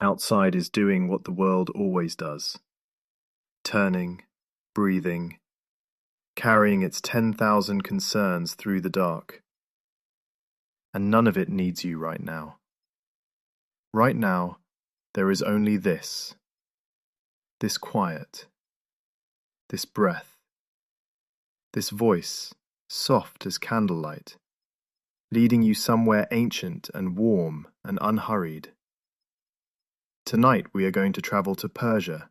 Outside is doing what the world always does, turning, breathing, carrying its 10,000 concerns through the dark. And none of it needs you right now. Right now, there is only this quiet, this breath, this voice, soft as candlelight, leading you somewhere ancient and warm and unhurried. Tonight we are going to travel to Persia.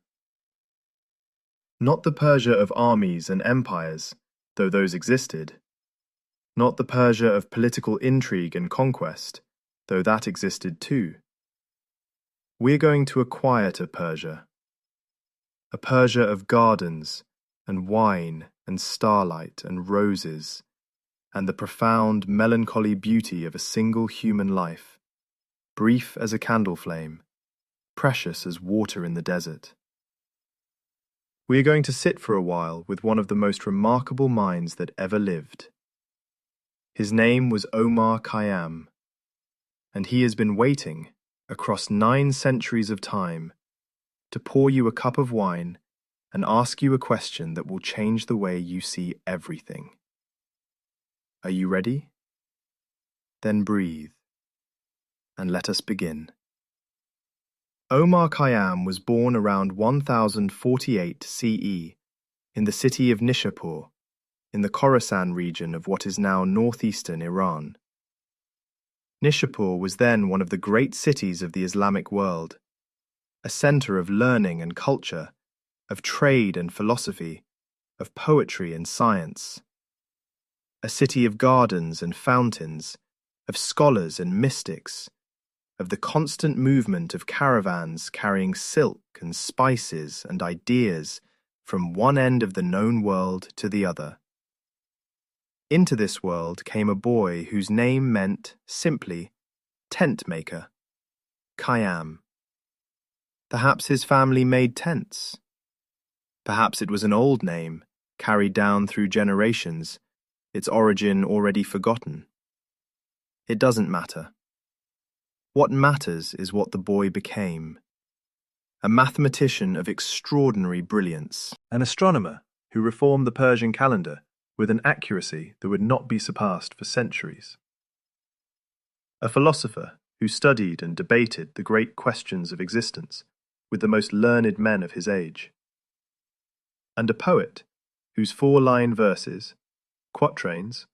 Not the Persia of armies and empires, though those existed. Not the Persia of political intrigue and conquest, though that existed too. We are going to a quieter Persia. A Persia of gardens and wine and starlight and roses, and the profound melancholy beauty of a single human life, brief as a candle flame, precious as water in the desert. We are going to sit for a while with one of the most remarkable minds that ever lived. His name was Omar Khayyam, and he has been waiting, across 9 centuries of time, to pour you a cup of wine and ask you a question that will change the way you see everything. Are you ready? Then breathe, and let us begin. Omar Khayyam was born around 1048 CE in the city of Nishapur, in the Khorasan region of what is now northeastern Iran. Nishapur was then one of the great cities of the Islamic world, a center of learning and culture, of trade and philosophy, of poetry and science. A city of gardens and fountains, of scholars and mystics, of the constant movement of caravans carrying silk and spices and ideas from one end of the known world to the other. Into this world came a boy whose name meant, simply, tent maker, Khayyam. Perhaps his family made tents. Perhaps it was an old name, carried down through generations, its origin already forgotten. It doesn't matter. What matters is what the boy became. A mathematician of extraordinary brilliance, an astronomer who reformed the Persian calendar with an accuracy that would not be surpassed for centuries. A philosopher who studied and debated the great questions of existence with the most learned men of his age. And a poet whose 4-line verses, quatrains,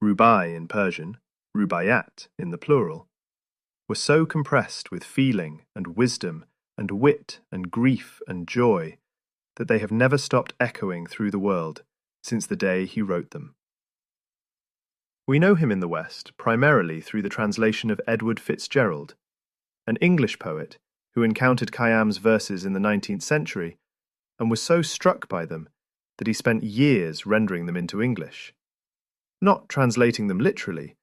rubai in Persian, rubaiyat in the plural, were so compressed with feeling and wisdom and wit and grief and joy that they have never stopped echoing through the world since the day he wrote them. We know him in the West primarily through the translation of Edward Fitzgerald, an English poet who encountered Khayyam's verses in the 19th century and was so struck by them that he spent years rendering them into English, not translating them literally,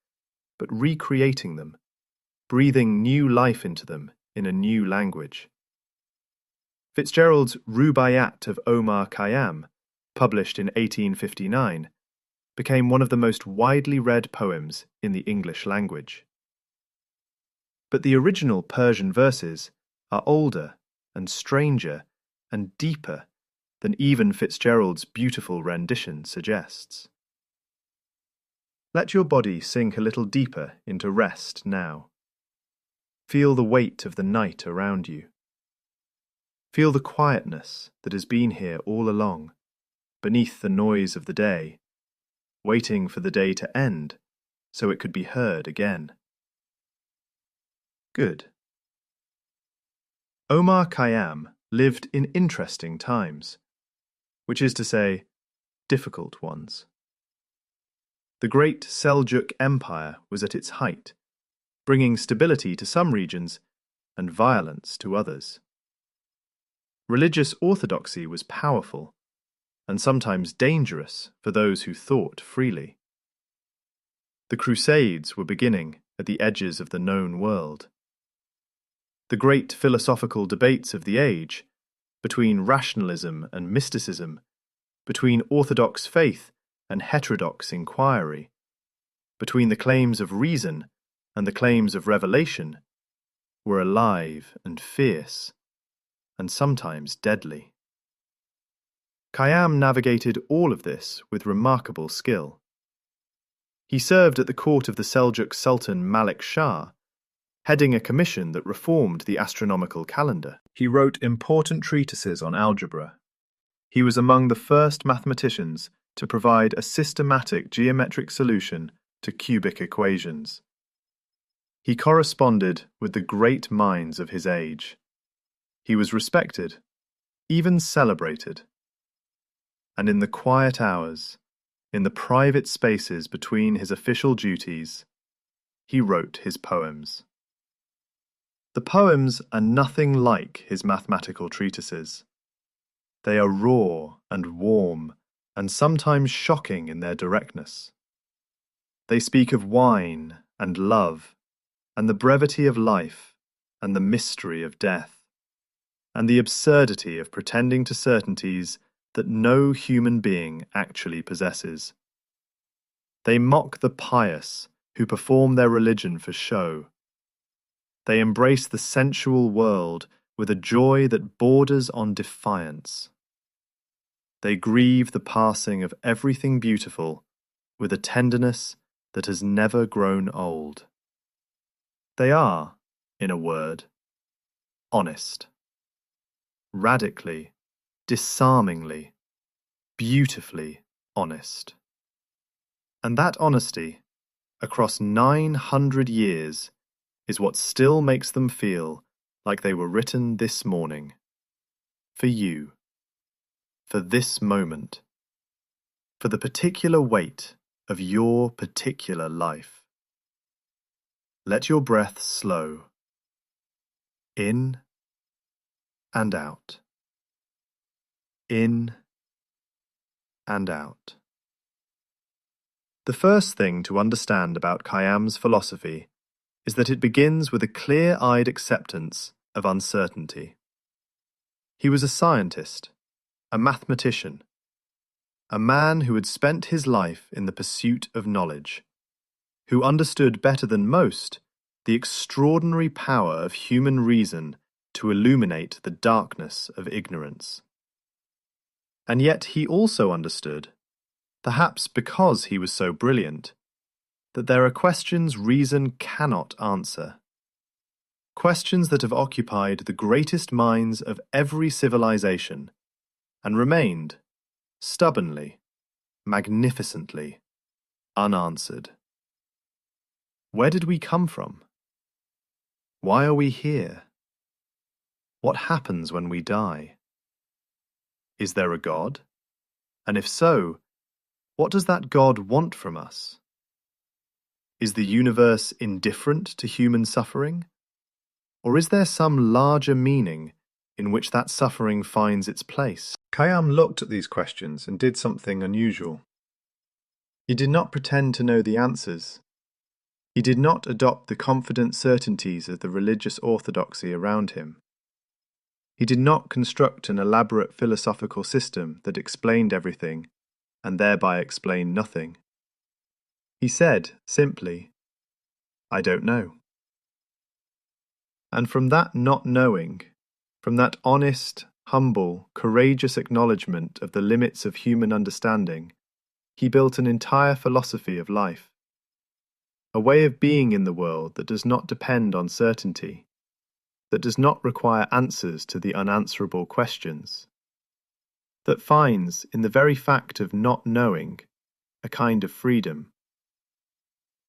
but recreating them, breathing new life into them in a new language. Fitzgerald's Rubaiyat of Omar Khayyam, published in 1859, became one of the most widely read poems in the English language. But the original Persian verses are older and stranger and deeper than even Fitzgerald's beautiful rendition suggests. Let your body sink a little deeper into rest now. Feel the weight of the night around you. Feel the quietness that has been here all along, beneath the noise of the day, waiting for the day to end so it could be heard again. Good. Omar Khayyam lived in interesting times, which is to say, difficult ones. The great Seljuk Empire was at its height, bringing stability to some regions and violence to others. Religious orthodoxy was powerful and sometimes dangerous for those who thought freely. The Crusades were beginning at the edges of the known world. The great philosophical debates of the age, between rationalism and mysticism, between orthodox faith and heterodox inquiry, between the claims of reason and the claims of revelation, were alive and fierce, and sometimes deadly. Khayyam navigated all of this with remarkable skill. He served at the court of the Seljuk Sultan Malik Shah, heading a commission that reformed the astronomical calendar. He wrote important treatises on algebra. He was among the first mathematicians to provide a systematic geometric solution to cubic equations. He corresponded with the great minds of his age. He was respected, even celebrated. And in the quiet hours, in the private spaces between his official duties, he wrote his poems. The poems are nothing like his mathematical treatises. They are raw and warm, and sometimes shocking in their directness. They speak of wine and love, and the brevity of life, and the mystery of death, and the absurdity of pretending to certainties that no human being actually possesses. They mock the pious who perform their religion for show. They embrace the sensual world with a joy that borders on defiance. They grieve the passing of everything beautiful with a tenderness that has never grown old. They are, in a word, honest. Radically, disarmingly, beautifully honest. And that honesty, across 900 years, is what still makes them feel like they were written this morning. For you. For this moment. For the particular weight of your particular life. Let your breath slow. In and out. In and out. The first thing to understand about Khayyam's philosophy is that it begins with a clear-eyed acceptance of uncertainty. He was a scientist, a mathematician, a man who had spent his life in the pursuit of knowledge, who understood better than most the extraordinary power of human reason to illuminate the darkness of ignorance. And yet he also understood, perhaps because he was so brilliant, that there are questions reason cannot answer. Questions that have occupied the greatest minds of every civilization and remained, stubbornly, magnificently, unanswered. Where did we come from? Why are we here? What happens when we die? Is there a God? And if so, what does that God want from us? Is the universe indifferent to human suffering? Or is there some larger meaning in which that suffering finds its place? Khayyam looked at these questions and did something unusual. He did not pretend to know the answers. He did not adopt the confident certainties of the religious orthodoxy around him. He did not construct an elaborate philosophical system that explained everything and thereby explained nothing. He said, simply, I don't know. And from that not knowing, from that honest, humble, courageous acknowledgement of the limits of human understanding, he built an entire philosophy of life. A way of being in the world that does not depend on certainty, that does not require answers to the unanswerable questions, that finds, in the very fact of not knowing, a kind of freedom.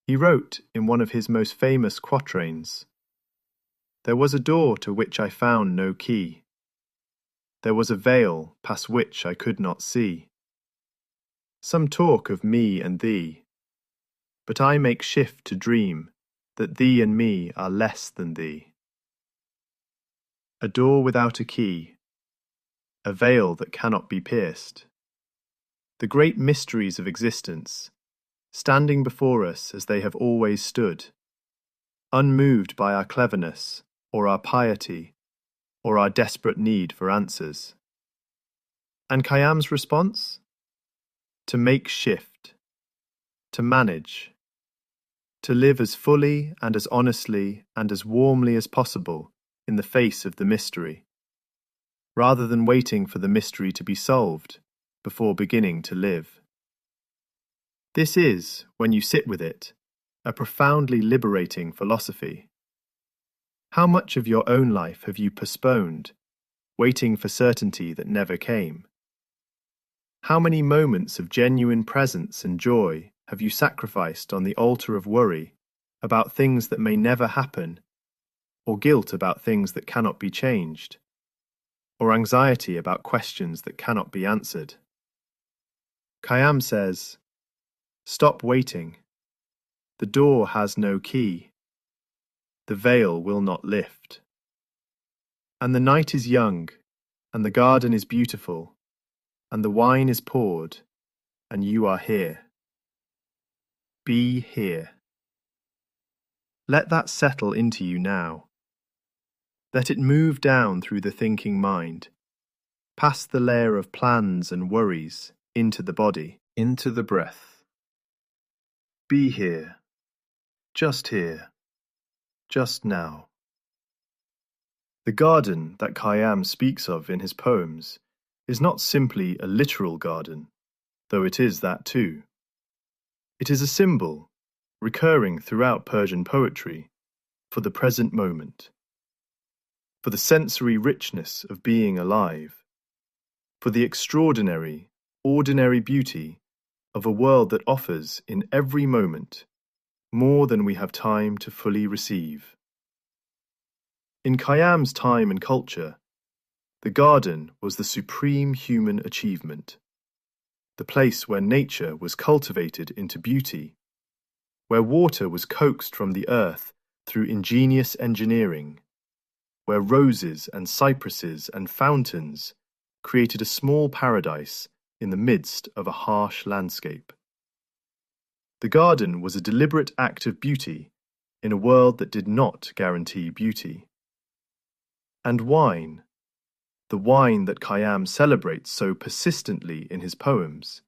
He wrote in one of his most famous quatrains, "There was a door to which I found no key. There was a veil past which I could not see. Some talk of me and thee, but I make shift to dream that thee and me are less than thee. A door without a key, a veil that cannot be pierced. The great mysteries of existence, standing before us as they have always stood, unmoved by our cleverness or our piety or our desperate need for answers." And Khayyam's response? To make shift, to manage, to live as fully and as honestly and as warmly as possible in the face of the mystery, rather than waiting for the mystery to be solved before beginning to live. This is, when you sit with it, a profoundly liberating philosophy. How much of your own life have you postponed, waiting for certainty that never came? How many moments of genuine presence and joy have you sacrificed on the altar of worry about things that may never happen, or guilt about things that cannot be changed, or anxiety about questions that cannot be answered? Khayyam says, "Stop waiting. The door has no key. The veil will not lift. And the night is young, and the garden is beautiful, and the wine is poured, and you are here. Be here." Let that settle into you now. Let it move down through the thinking mind, past the layer of plans and worries, into the body, into the breath. Be here, just now. The garden that Khayyam speaks of in his poems is not simply a literal garden, though it is that too. It is a symbol, recurring throughout Persian poetry, for the present moment, for the sensory richness of being alive, for the extraordinary, ordinary beauty of a world that offers in every moment more than we have time to fully receive. In Khayyam's time and culture, the garden was the supreme human achievement, the place where nature was cultivated into beauty, where water was coaxed from the earth through ingenious engineering, where roses and cypresses and fountains created a small paradise in the midst of a harsh landscape. The garden was a deliberate act of beauty in a world that did not guarantee beauty. And wine, the wine that Khayyam celebrates so persistently in his poems,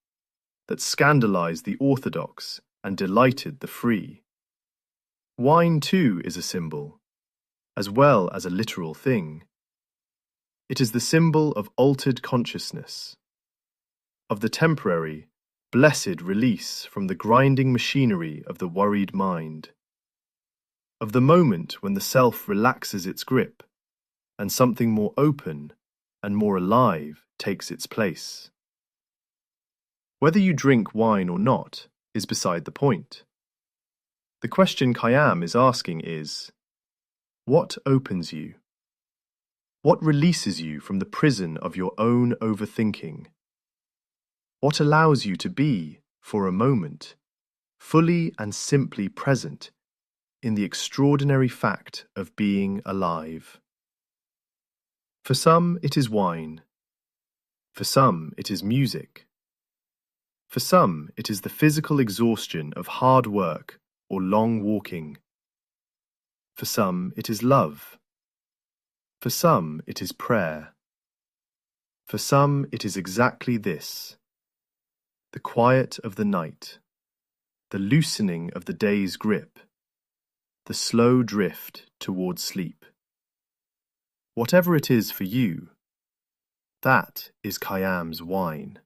that scandalized the orthodox and delighted the free. Wine too is a symbol, as well as a literal thing. It is the symbol of altered consciousness, of the temporary, blessed release from the grinding machinery of the worried mind, of the moment when the self relaxes its grip and something more open and more alive takes its place. Whether you drink wine or not is beside the point. The question Khayyam is asking is, what opens you? What releases you from the prison of your own overthinking? What allows you to be, for a moment, fully and simply present in the extraordinary fact of being alive? For some it is wine. For some it is music. For some it is the physical exhaustion of hard work or long walking. For some it is love. For some it is prayer. For some it is exactly this: the quiet of the night, the loosening of the day's grip, the slow drift towards sleep. Whatever it is for you, that is Khayyam's wine.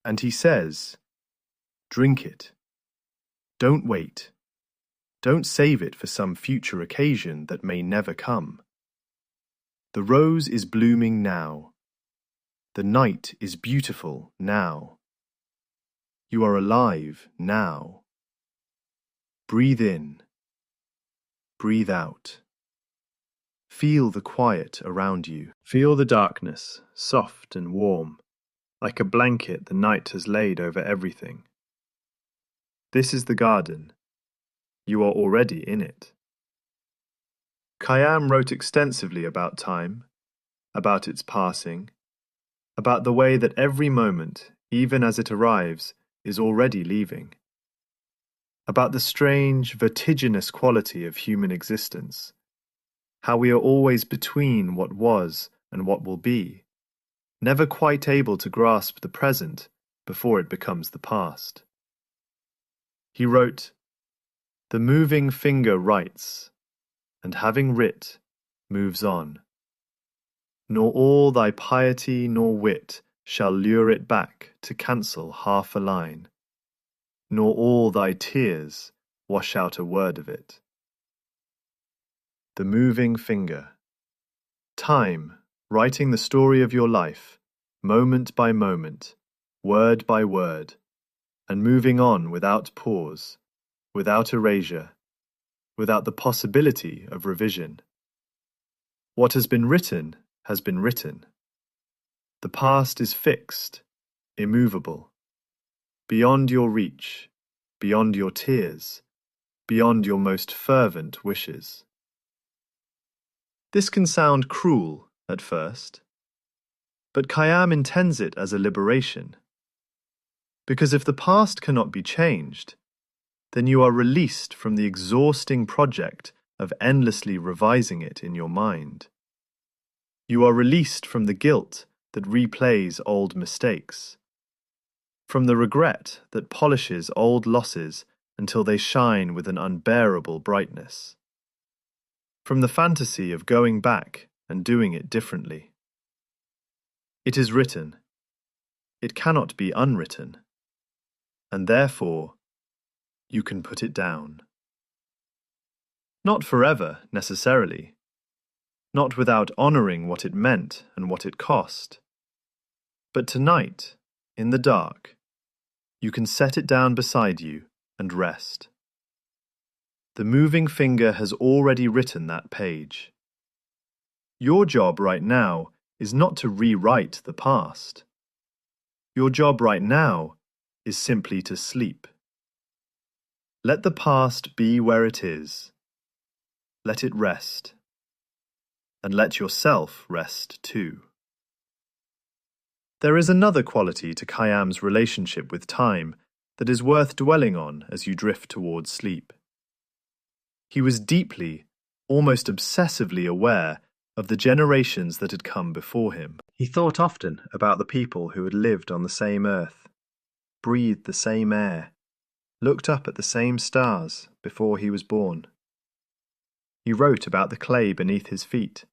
And he says, drink it. Don't wait. Don't save it for some future occasion that may never come. The rose is blooming now. The night is beautiful now. You are alive now. Breathe in. Breathe out. Feel the quiet around you. Feel the darkness, soft and warm, like a blanket the night has laid over everything. This is the garden. You are already in it. Khayyam wrote extensively about time, about its passing, about the way that every moment, even as it arrives, is already leaving, about the strange, vertiginous quality of human existence, how we are always between what was and what will be, never quite able to grasp the present before it becomes the past. He wrote, The moving finger writes, and having writ, moves on. Nor all thy piety nor wit shall lure it back to cancel half a line, nor all thy tears wash out a word of it. The moving finger. Time, writing the story of your life, moment by moment, word by word, and moving on without pause, without erasure, without the possibility of revision. What has been written has been written. The past is fixed, immovable, beyond your reach, beyond your tears, beyond your most fervent wishes. This can sound cruel at first, but Khayyam intends it as a liberation. Because if the past cannot be changed, then you are released from the exhausting project of endlessly revising it in your mind. You are released from the guilt that replays old mistakes, from the regret that polishes old losses until they shine with an unbearable brightness, from the fantasy of going back and doing it differently. It is written. It cannot be unwritten, and therefore you can put it down. Not forever, necessarily, not without honoring what it meant and what it cost, but tonight, in the dark, you can set it down beside you and rest. The moving finger has already written that page. Your job right now is not to rewrite the past. Your job right now is simply to sleep. Let the past be where it is. Let it rest. And let yourself rest too. There is another quality to Khayyam's relationship with time that is worth dwelling on as you drift towards sleep. He was deeply, almost obsessively aware of the generations that had come before him. He thought often about the people who had lived on the same earth, breathed the same air, looked up at the same stars before he was born. He wrote about the clay beneath his feet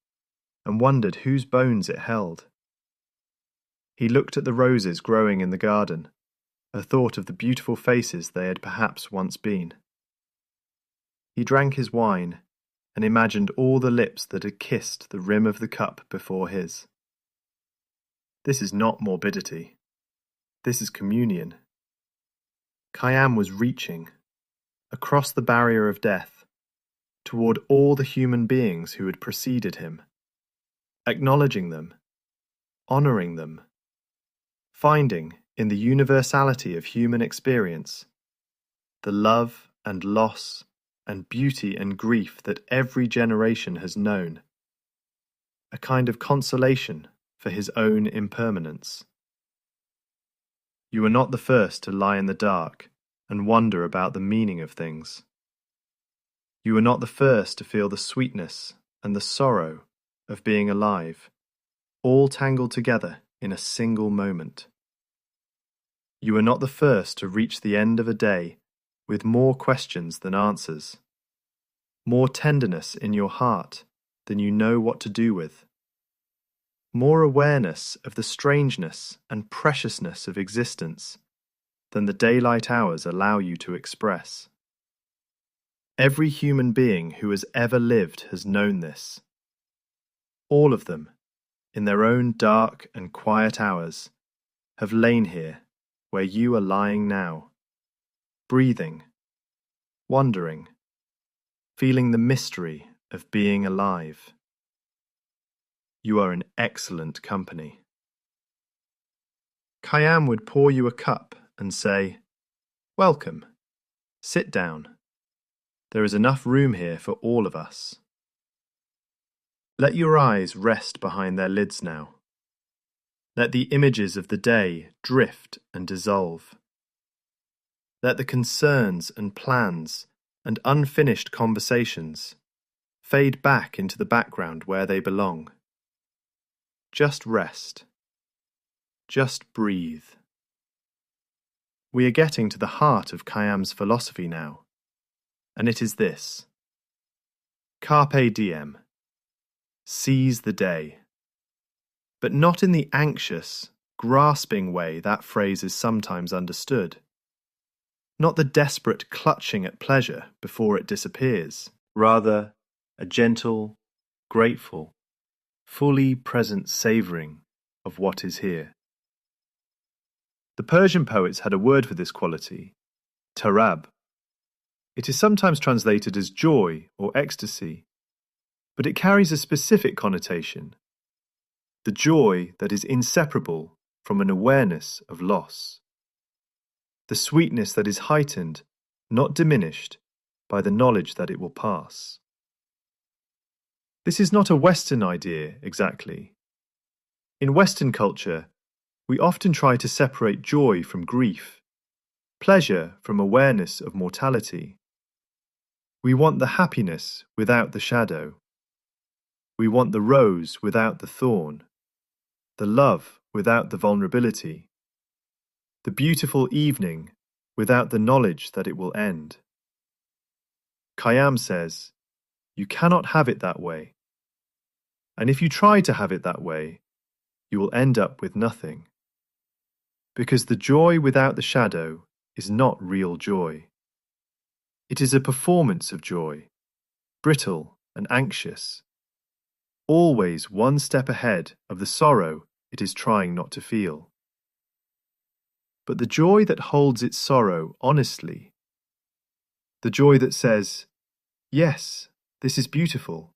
and wondered whose bones it held. He looked at the roses growing in the garden, and thought of the beautiful faces they had perhaps once been. He drank his wine and imagined all the lips that had kissed the rim of the cup before his. This is not morbidity. This is communion. Khayyam was reaching, across the barrier of death, toward all the human beings who had preceded him, acknowledging them, honoring them, finding in the universality of human experience the love and loss and beauty and grief that every generation has known, a kind of consolation for his own impermanence. You are not the first to lie in the dark and wonder about the meaning of things. You are not the first to feel the sweetness and the sorrow of being alive, all tangled together in a single moment. You are not the first to reach the end of a day with more questions than answers, more tenderness in your heart than you know what to do with, more awareness of the strangeness and preciousness of existence than the daylight hours allow you to express. Every human being who has ever lived has known this. All of them, in their own dark and quiet hours, have lain here where you are lying now, breathing, wondering, feeling the mystery of being alive. You are in excellent company. Khayyam would pour you a cup and say, "Welcome, sit down. There is enough room here for all of us." Let your eyes rest behind their lids now. Let the images of the day drift and dissolve. Let the concerns and plans and unfinished conversations fade back into the background where they belong. Just rest. Just breathe. We are getting to the heart of Khayyam's philosophy now, and it is this: Carpe diem, seize the day. But not in the anxious, grasping way that phrase is sometimes understood. Not the desperate clutching at pleasure before it disappears. Rather, a gentle, grateful, fully present savouring of what is here. The Persian poets had a word for this quality, tarab. It is sometimes translated as joy or ecstasy, but it carries a specific connotation, the joy that is inseparable from an awareness of loss, the sweetness that is heightened, not diminished, by the knowledge that it will pass. This is not a Western idea exactly. In Western culture, we often try to separate joy from grief, pleasure from awareness of mortality. We want the happiness without the shadow. We want the rose without the thorn, the love without the vulnerability, the beautiful evening without the knowledge that it will end. Khayyam says, you cannot have it that way. And if you try to have it that way, you will end up with nothing. Because the joy without the shadow is not real joy. It is a performance of joy, brittle and anxious, always one step ahead of the sorrow it is trying not to feel. But the joy that holds its sorrow honestly, the joy that says, yes, this is beautiful,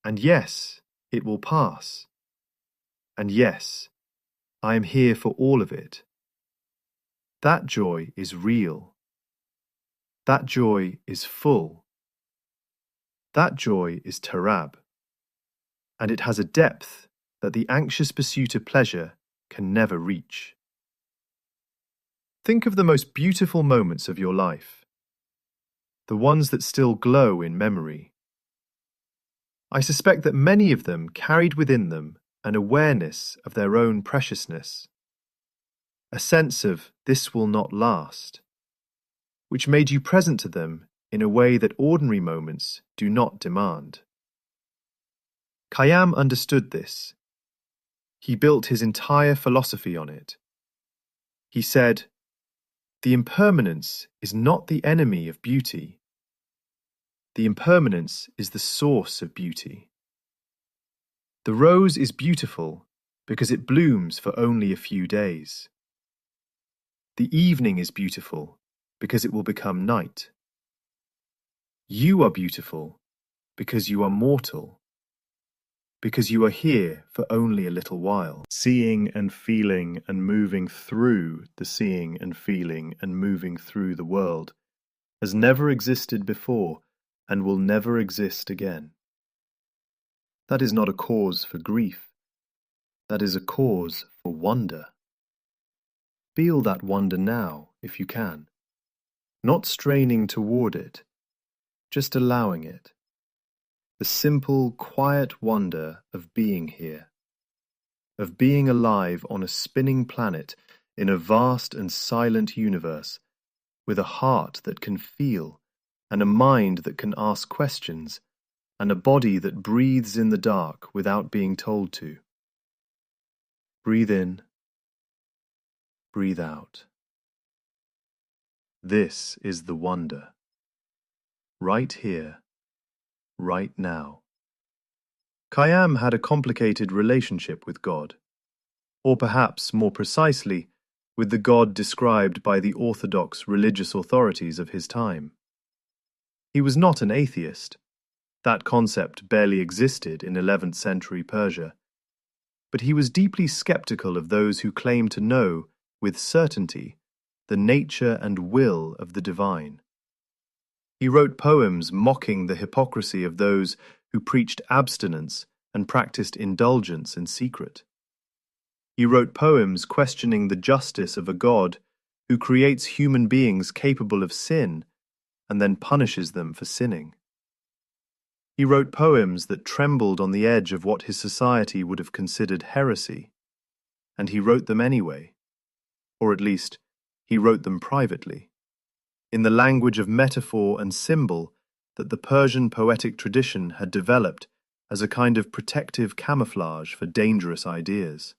and yes, it will pass, and yes, I am here for all of it. That joy is real. That joy is full. That joy is tarab, and it has a depth that the anxious pursuit of pleasure can never reach. Think of the most beautiful moments of your life, the ones that still glow in memory. I suspect that many of them carried within them an awareness of their own preciousness, a sense of this will not last, which made you present to them in a way that ordinary moments do not demand. Khayyam understood this. He built his entire philosophy on it. He said, the impermanence is not the enemy of beauty. The impermanence is the source of beauty. The rose is beautiful because it blooms for only a few days. The evening is beautiful because it will become night. You are beautiful because you are mortal, because you are here for only a little while. Seeing and feeling and moving through the seeing and feeling and moving through the world has never existed before and will never exist again. That is not a cause for grief. That is a cause for wonder. Feel that wonder now, if you can. Not straining toward it, just allowing it. The simple, quiet wonder of being here, of being alive on a spinning planet in a vast and silent universe, with a heart that can feel, and a mind that can ask questions, and a body that breathes in the dark without being told to. Breathe in, breathe out. This is the wonder. Right here, right now. Khayyam had a complicated relationship with God, or perhaps more precisely, with the God described by the orthodox religious authorities of his time. He was not an atheist. That concept barely existed in 11th century Persia. But he was deeply skeptical of those who claim to know, with certainty, the nature and will of the divine. He wrote poems mocking the hypocrisy of those who preached abstinence and practiced indulgence in secret. He wrote poems questioning the justice of a God who creates human beings capable of sin and then punishes them for sinning. He wrote poems that trembled on the edge of what his society would have considered heresy, and he wrote them anyway, or at least, he wrote them privately. in the language of metaphor and symbol that the Persian poetic tradition had developed as a kind of protective camouflage for dangerous ideas.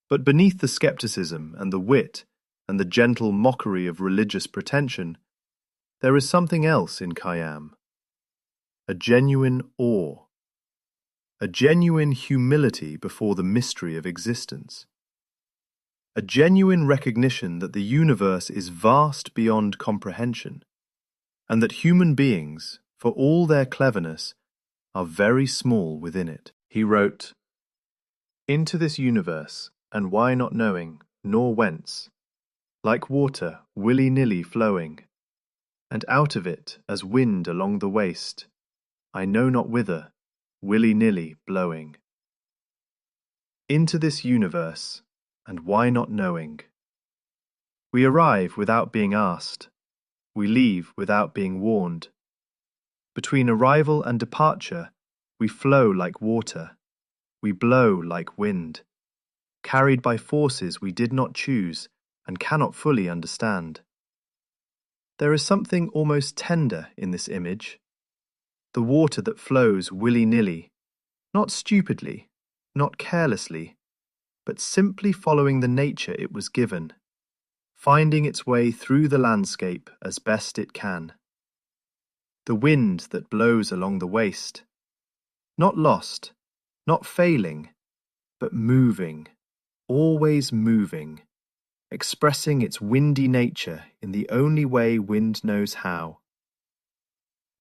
But beneath the skepticism and the wit and the gentle mockery of religious pretension, there is something else in Khayyam. A genuine awe. A genuine humility before the mystery of existence. A genuine recognition that the universe is vast beyond comprehension, and that human beings, for all their cleverness, are very small within it. He wrote, "Into this universe, and why not knowing, nor whence, like water willy-nilly flowing, and out of it as wind along the waste, I know not whither, willy-nilly blowing. Into this universe, and why not knowing? We arrive without being asked, we leave without being warned. Between arrival and departure, we flow like water, we blow like wind, carried by forces we did not choose and cannot fully understand. There is something almost tender in this image, the water that flows willy-nilly, not stupidly, not carelessly, but simply following the nature it was given, finding its way through the landscape as best it can. The wind that blows along the waste, not lost, not failing, but moving, always moving, expressing its windy nature in the only way wind knows how.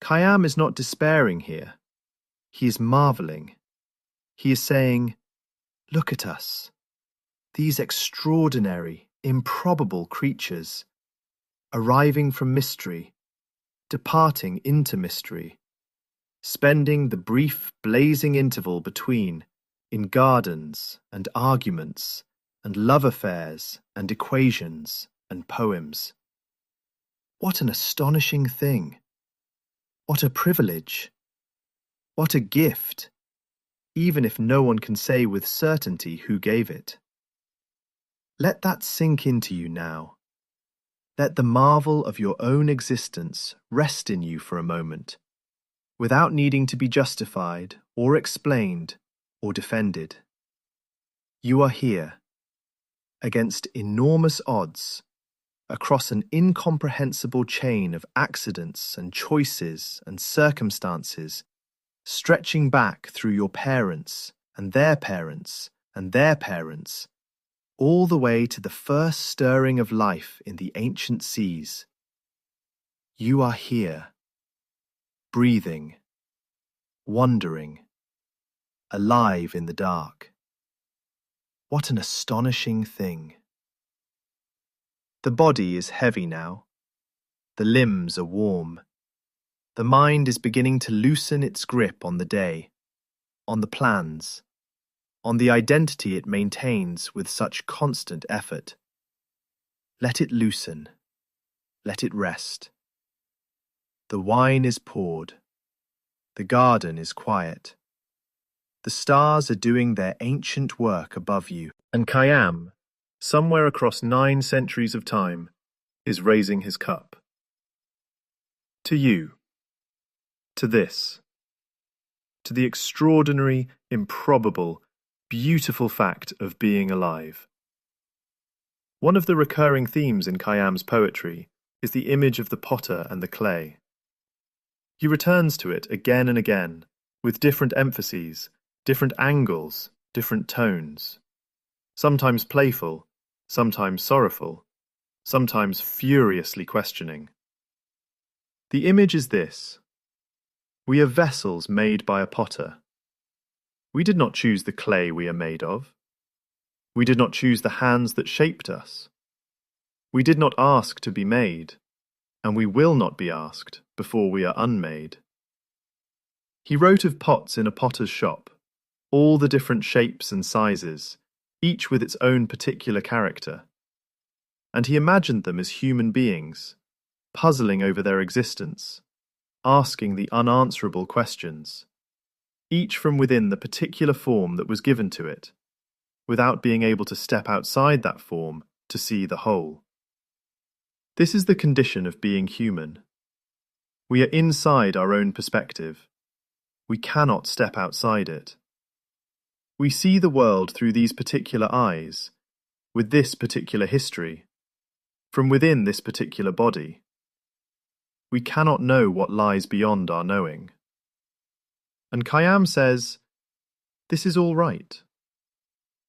Khayyam is not despairing here. He is marveling. He is saying, look at us, these extraordinary, improbable creatures, arriving from mystery, departing into mystery, spending the brief, blazing interval between in gardens and arguments and love affairs and equations and poems. What an astonishing thing! What a privilege! What a gift, even if no one can say with certainty who gave it. Let that sink into you now. Let the marvel of your own existence rest in you for a moment, without needing to be justified or explained or defended. You are here, against enormous odds, across an incomprehensible chain of accidents and choices and circumstances, stretching back through your parents and their parents and their parents, all the way to the first stirring of life in the ancient seas. You are here, breathing, wandering, alive in the dark. What an astonishing thing! The body is heavy now. The limbs are warm. The mind is beginning to loosen its grip on the day, on the plans, on the identity it maintains with such constant effort. Let it loosen. Let it rest. The wine is poured. The garden is quiet. The stars are doing their ancient work above you, and Khayyam, somewhere across 9 centuries of time, is raising his cup. To you, to this, to the extraordinary, improbable, beautiful fact of being alive. One of the recurring themes in Khayyam's poetry is the image of the potter and the clay. He returns to it again and again, with different emphases, different angles, different tones, sometimes playful, sometimes sorrowful, sometimes furiously questioning. The image is this: we are vessels made by a potter. We did not choose the clay we are made of. We did not choose the hands that shaped us. We did not ask to be made, and we will not be asked before we are unmade. He wrote of pots in a potter's shop, all the different shapes and sizes, each with its own particular character. And he imagined them as human beings, puzzling over their existence, asking the unanswerable questions, each from within the particular form that was given to it, without being able to step outside that form to see the whole. This is the condition of being human. We are inside our own perspective. We cannot step outside it. We see the world through these particular eyes, with this particular history, from within this particular body. We cannot know what lies beyond our knowing. And Khayyam says, this is all right.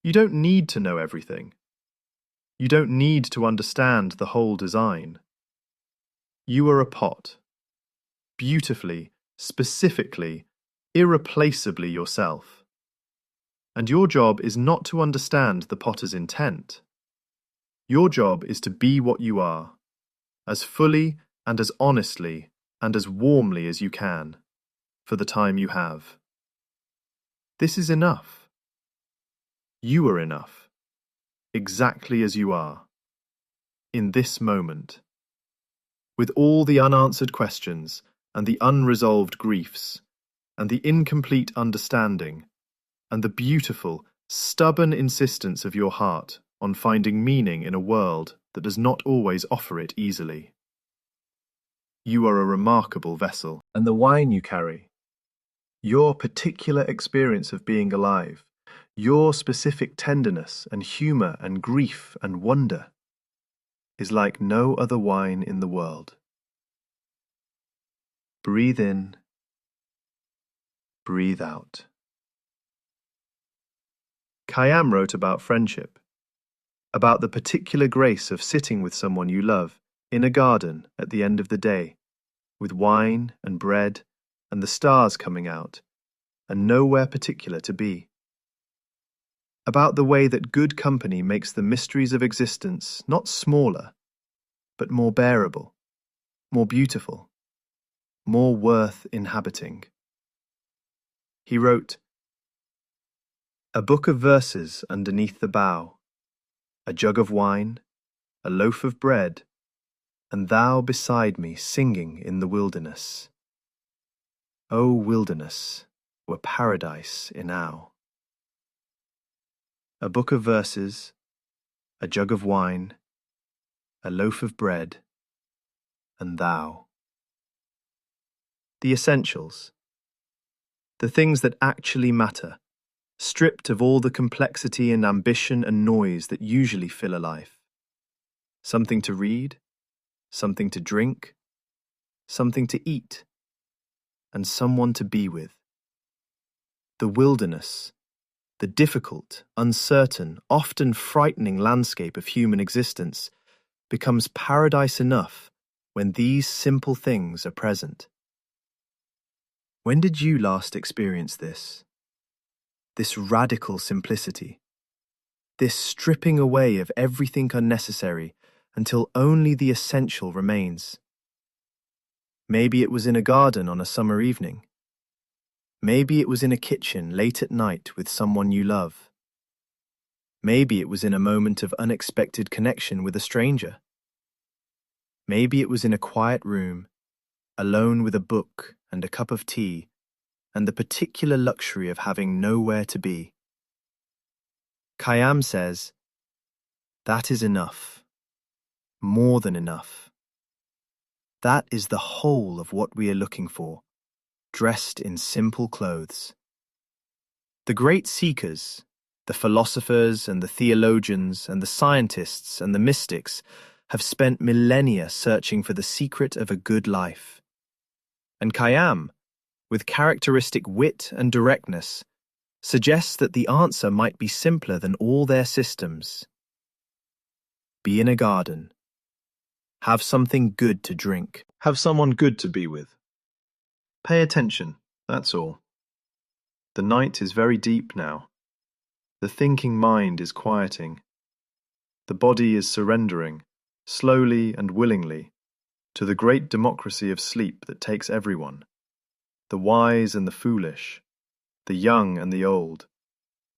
You don't need to know everything. You don't need to understand the whole design. You are a pot, beautifully, specifically, irreplaceably yourself. And your job is not to understand the potter's intent. Your job is to be what you are, as fully and as honestly and as warmly as you can, for the time you have. This is enough. You are enough, exactly as you are, in this moment. With all the unanswered questions and the unresolved griefs, and the incomplete understanding, and the beautiful, stubborn insistence of your heart on finding meaning in a world that does not always offer it easily. You are a remarkable vessel, and the wine you carry, your particular experience of being alive, your specific tenderness and humour and grief and wonder, is like no other wine in the world. Breathe in, breathe out. Khayyam wrote about friendship, about the particular grace of sitting with someone you love in a garden at the end of the day, with wine and bread and the stars coming out, and nowhere particular to be. About the way that good company makes the mysteries of existence not smaller, but more bearable, more beautiful, more worth inhabiting. He wrote, a book of verses underneath the bough, a jug of wine, a loaf of bread, and thou beside me singing in the wilderness. O wilderness were paradise enow. A book of verses, a jug of wine, a loaf of bread, and thou. The essentials, the things that actually matter, stripped of all the complexity and ambition and noise that usually fill a life. Something to read, something to drink, something to eat, and someone to be with. The wilderness, the difficult, uncertain, often frightening landscape of human existence, becomes paradise enough when these simple things are present. When did you last experience this? This radical simplicity, this stripping away of everything unnecessary until only the essential remains. Maybe it was in a garden on a summer evening. Maybe it was in a kitchen late at night with someone you love. Maybe it was in a moment of unexpected connection with a stranger. Maybe it was in a quiet room, alone with a book and a cup of tea, and the particular luxury of having nowhere to be. Khayyam says, that is enough, more than enough. That is the whole of what we are looking for, dressed in simple clothes. The great seekers, the philosophers and the theologians and the scientists and the mystics have spent millennia searching for the secret of a good life. And Khayyam, with characteristic wit and directness, suggests that the answer might be simpler than all their systems. Be in a garden. Have something good to drink. Have someone good to be with. Pay attention, that's all. The night is very deep now. The thinking mind is quieting. The body is surrendering, slowly and willingly, to the great democracy of sleep that takes everyone. The wise and the foolish, the young and the old,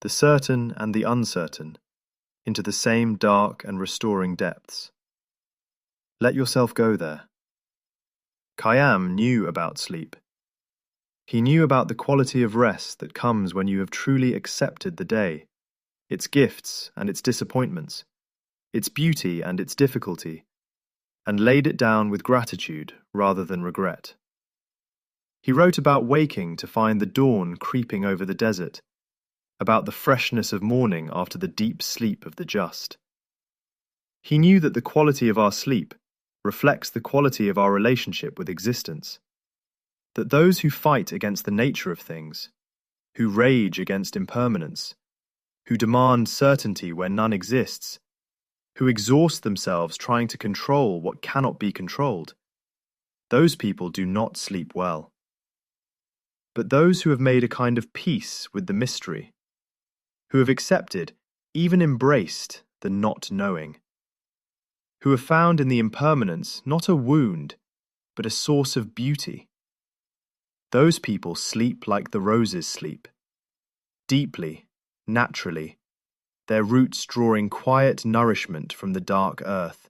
the certain and the uncertain, into the same dark and restoring depths. Let yourself go there. Khayyam knew about sleep. He knew about the quality of rest that comes when you have truly accepted the day, its gifts and its disappointments, its beauty and its difficulty, and laid it down with gratitude rather than regret. He wrote about waking to find the dawn creeping over the desert, about the freshness of morning after the deep sleep of the just. He knew that the quality of our sleep reflects the quality of our relationship with existence, that those who fight against the nature of things, who rage against impermanence, who demand certainty where none exists, who exhaust themselves trying to control what cannot be controlled, those people do not sleep well. But those who have made a kind of peace with the mystery, who have accepted, even embraced, the not knowing, who have found in the impermanence not a wound, but a source of beauty, those people sleep like the roses sleep, deeply, naturally, their roots drawing quiet nourishment from the dark earth,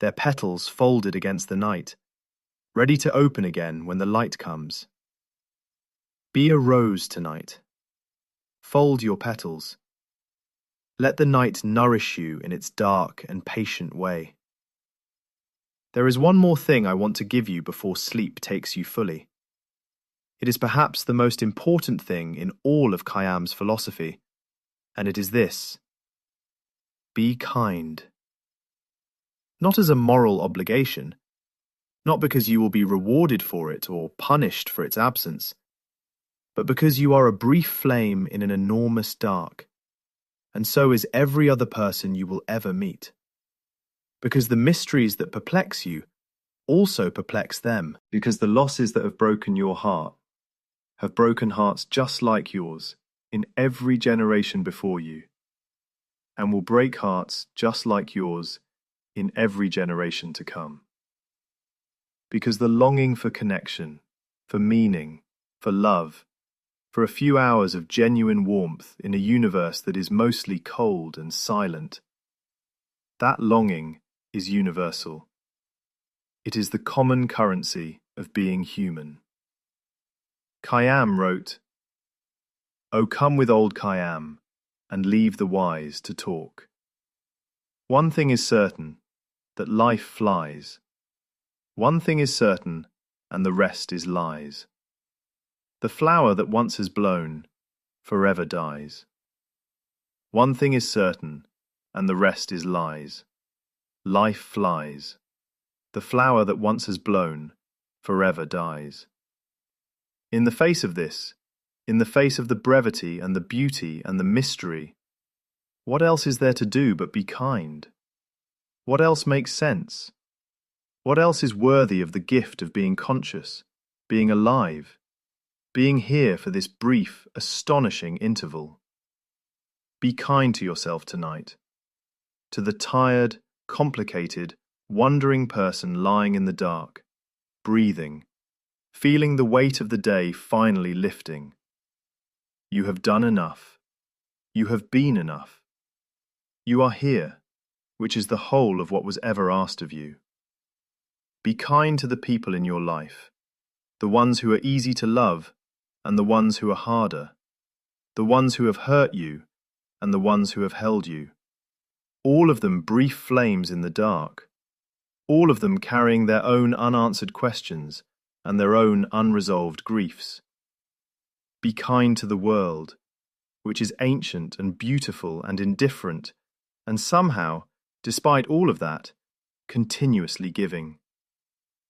their petals folded against the night, ready to open again when the light comes. Be a rose tonight. Fold your petals. Let the night nourish you in its dark and patient way. There is one more thing I want to give you before sleep takes you fully. It is perhaps the most important thing in all of Khayyam's philosophy, and it is this: be kind. Not as a moral obligation, not because you will be rewarded for it or punished for its absence, but because you are a brief flame in an enormous dark, and so is every other person you will ever meet. Because the mysteries that perplex you also perplex them, because the losses that have broken your heart have broken hearts just like yours in every generation before you, and will break hearts just like yours in every generation to come. Because the longing for connection, for meaning, for love, for a few hours of genuine warmth in a universe that is mostly cold and silent, that longing is universal. It is the common currency of being human. Khayyam wrote, "O come with old Khayyam, and leave the wise to talk. One thing is certain, that life flies. One thing is certain, and the rest is lies. The flower that once has blown, forever dies. One thing is certain, and the rest is lies. Life flies. The flower that once has blown, forever dies." In the face of this, in the face of the brevity and the beauty and the mystery, what else is there to do but be kind? What else makes sense? What else is worthy of the gift of being conscious, being alive, being here for this brief, astonishing interval? Be kind to yourself tonight, to the tired, complicated, wondering person lying in the dark, breathing, feeling the weight of the day finally lifting. You have done enough. You have been enough. You are here, which is the whole of what was ever asked of you. Be kind to the people in your life, the ones who are easy to love and the ones who are harder, the ones who have hurt you and the ones who have held you. All of them brief flames in the dark, all of them carrying their own unanswered questions and their own unresolved griefs. Be kind to the world, which is ancient and beautiful and indifferent, and somehow, despite all of that, continuously giving.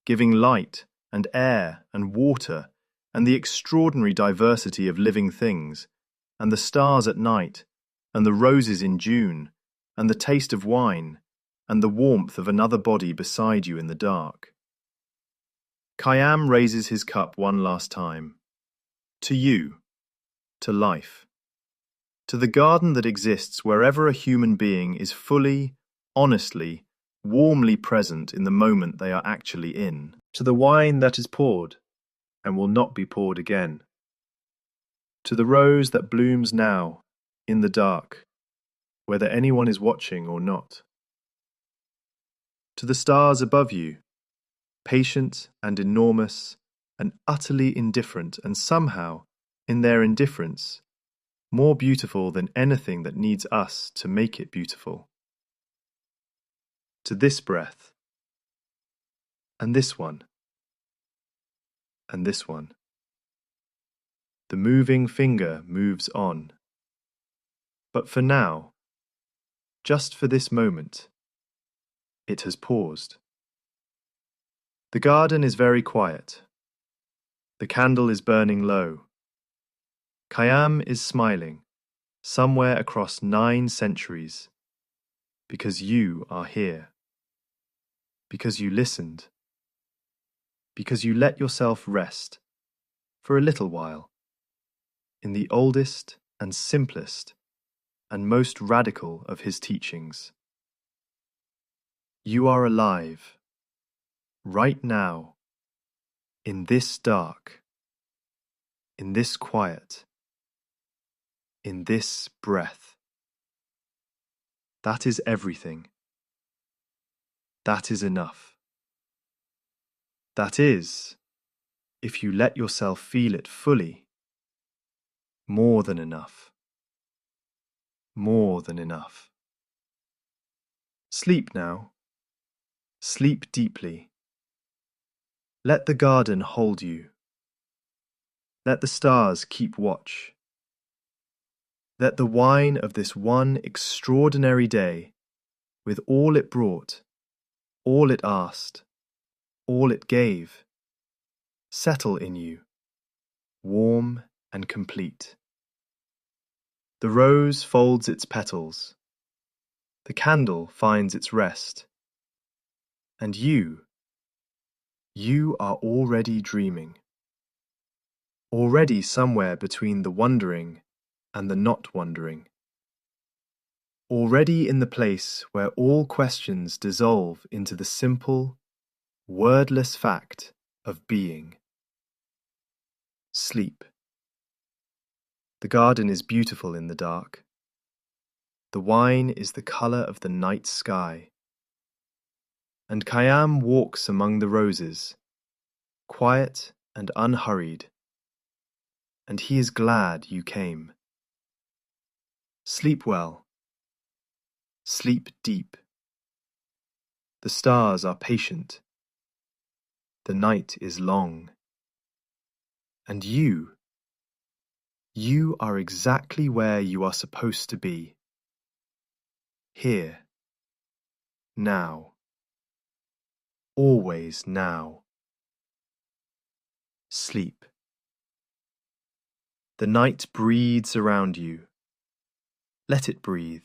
Giving light and air and water and the extraordinary diversity of living things, and the stars at night, and the roses in June, and the taste of wine, and the warmth of another body beside you in the dark. Khayyam raises his cup one last time. To you, to life, to the garden that exists wherever a human being is fully, honestly, warmly present in the moment they are actually in, to the wine that is poured and will not be poured again, to the rose that blooms now, in the dark, whether anyone is watching or not, to the stars above you, patient and enormous and utterly indifferent, and somehow, in their indifference, more beautiful than anything that needs us to make it beautiful. To this breath, and this one, and this one. The moving finger moves on. But for now, just for this moment, it has paused. The garden is very quiet. The candle is burning low. Khayyam is smiling, somewhere across 9 centuries, because you are here, because you listened, because you let yourself rest, for a little while, in the oldest and simplest and most radical of his teachings. You are alive, right now, in this dark, in this quiet, in this breath. That is everything. That is enough. That is, if you let yourself feel it fully, more than enough. More than enough. Sleep now. Sleep deeply. Let the garden hold you. Let the stars keep watch. Let the wine of this one extraordinary day, with all it brought, all it asked, all it gave, settle in you, warm and complete. The rose folds its petals. The candle finds its rest. And you are already dreaming. Already somewhere between the wondering and the not wondering. Already in the place where all questions dissolve into the simple, wordless fact of being. Sleep. The garden is beautiful in the dark. The wine is the colour of the night sky. And Khayyam walks among the roses, quiet and unhurried, and he is glad you came. Sleep well. Sleep deep. The stars are patient. The night is long. And you are exactly where you are supposed to be. Here. Now. Always now. Sleep. The night breathes around you. Let it breathe.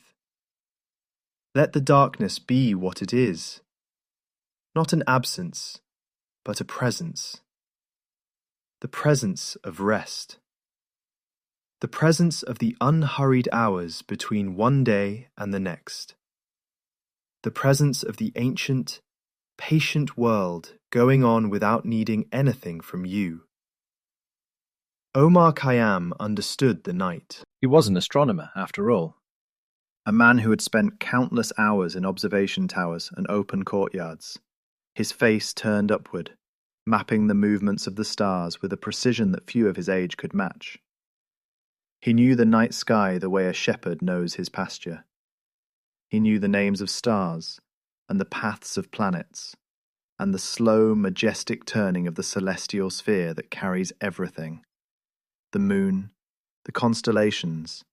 Let the darkness be what it is. Not an absence, but a presence. The presence of rest. The presence of the unhurried hours between one day and the next. The presence of the ancient, patient world going on without needing anything from you. Omar Khayyam understood the night. He was an astronomer, after all. A man who had spent countless hours in observation towers and open courtyards, his face turned upward, mapping the movements of the stars with a precision that few of his age could match. He knew the night sky the way a shepherd knows his pasture. He knew the names of stars, and the paths of planets, and the slow, majestic turning of the celestial sphere that carries everything. The moon, the constellations,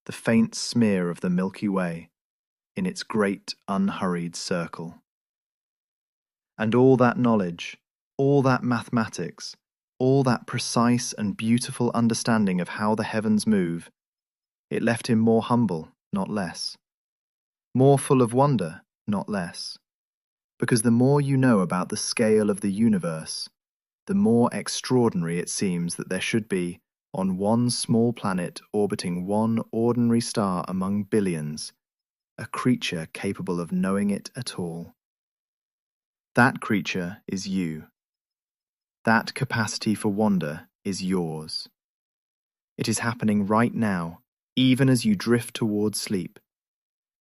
the faint smear of the Milky Way, in its great, unhurried circle. And all that knowledge, all that mathematics, all that precise and beautiful understanding of how the heavens move, it left him more humble, not less. More full of wonder, not less. Because the more you know about the scale of the universe, the more extraordinary it seems that there should be, on one small planet orbiting one ordinary star among billions, a creature capable of knowing it at all. That creature is you. That capacity for wonder is yours. It is happening right now, even as you drift towards sleep.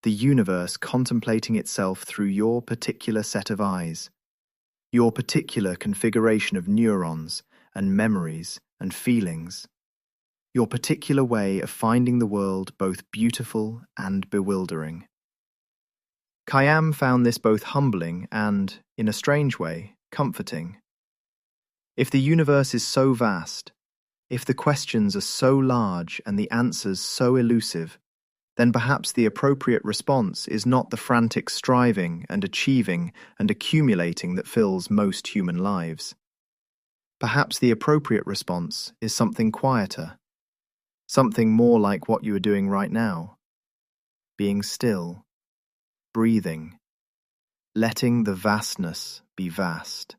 The universe contemplating itself through your particular set of eyes, your particular configuration of neurons and memories and feelings, your particular way of finding the world both beautiful and bewildering. Khayyam found this both humbling and, in a strange way, comforting. If the universe is so vast, if the questions are so large and the answers so elusive, then perhaps the appropriate response is not the frantic striving and achieving and accumulating that fills most human lives. Perhaps the appropriate response is something quieter, something more like what you are doing right now. Being still, breathing, letting the vastness be vast.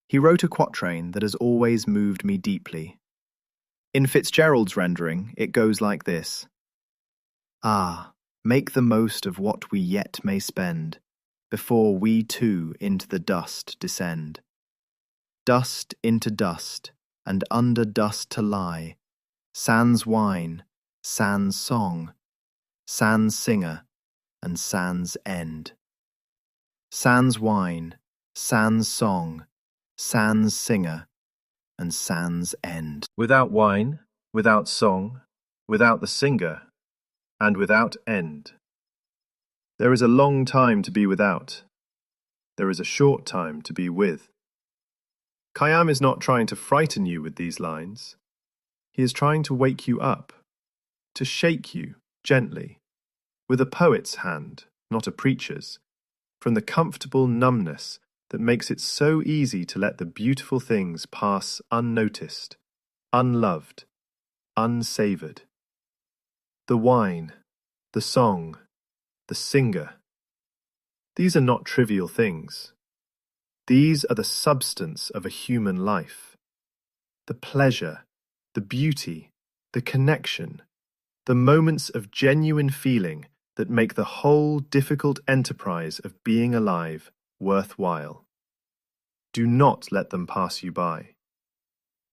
He wrote a quatrain that has always moved me deeply. In Fitzgerald's rendering, it goes like this. Ah, make the most of what we yet may spend, before we too into the dust descend. Dust into dust, and under dust to lie, sans wine, sans song, sans singer, and sans end. Sans wine, sans song, sans singer, and sans end. Without wine, without song, without the singer, and without end. There is a long time to be without. There is a short time to be with. Khayyam is not trying to frighten you with these lines. He is trying to wake you up, to shake you gently, with a poet's hand, not a preacher's, from the comfortable numbness that makes it so easy to let the beautiful things pass unnoticed, unloved, unsavoured. The wine, the song, the singer. These are not trivial things. These are the substance of a human life. The pleasure, the beauty, the connection, the moments of genuine feeling that make the whole difficult enterprise of being alive worthwhile. Do not let them pass you by.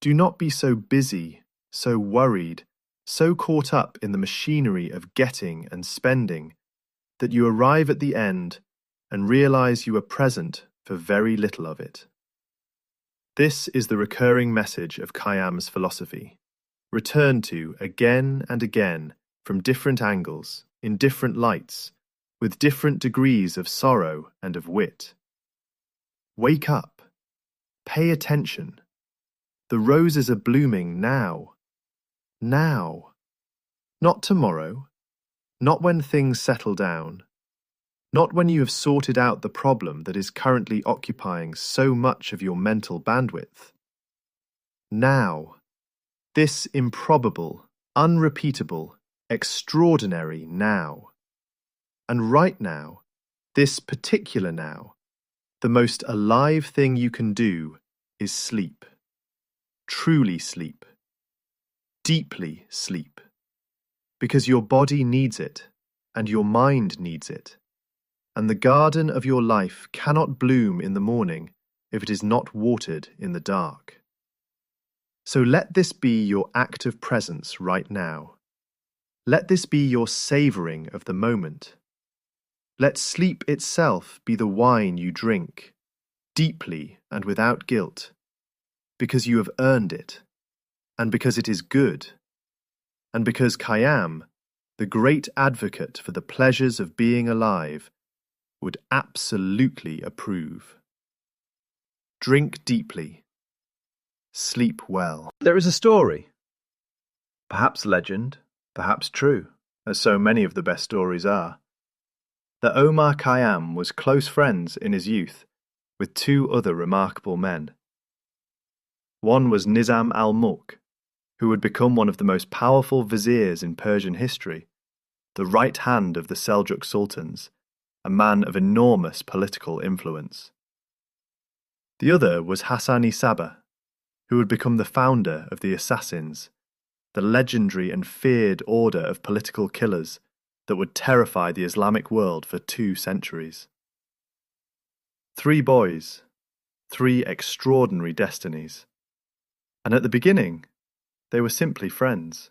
Do not be so busy, so worried, so caught up in the machinery of getting and spending that you arrive at the end and realize you are present for very little of it. This is the recurring message of Khayyam's philosophy, returned to again and again from different angles, in different lights, with different degrees of sorrow and of wit. Wake up. Pay attention. The roses are blooming now. Now. Not tomorrow. Not when things settle down. Not when you have sorted out the problem that is currently occupying so much of your mental bandwidth. Now. This improbable, unrepeatable, extraordinary now. And right now, this particular now, the most alive thing you can do is sleep. Truly sleep. Deeply sleep. Because your body needs it, and your mind needs it. And the garden of your life cannot bloom in the morning if it is not watered in the dark. So let this be your act of presence right now. Let this be your savouring of the moment. Let sleep itself be the wine you drink, deeply and without guilt, because you have earned it, and because it is good, and because Khayyam, the great advocate for the pleasures of being alive, would absolutely approve. Drink deeply. Sleep well. There is a story, perhaps legend, perhaps true, as so many of the best stories are, that Omar Khayyam was close friends in his youth with two other remarkable men. One was Nizam al-Mulk, who would become one of the most powerful viziers in Persian history, the right hand of the Seljuk sultans, a man of enormous political influence. The other was Hassani Sabah, who would become the founder of the Assassins, the legendary and feared order of political killers that would terrify the Islamic world for 2 centuries. 3 boys, 3 extraordinary destinies. And at the beginning, they were simply friends.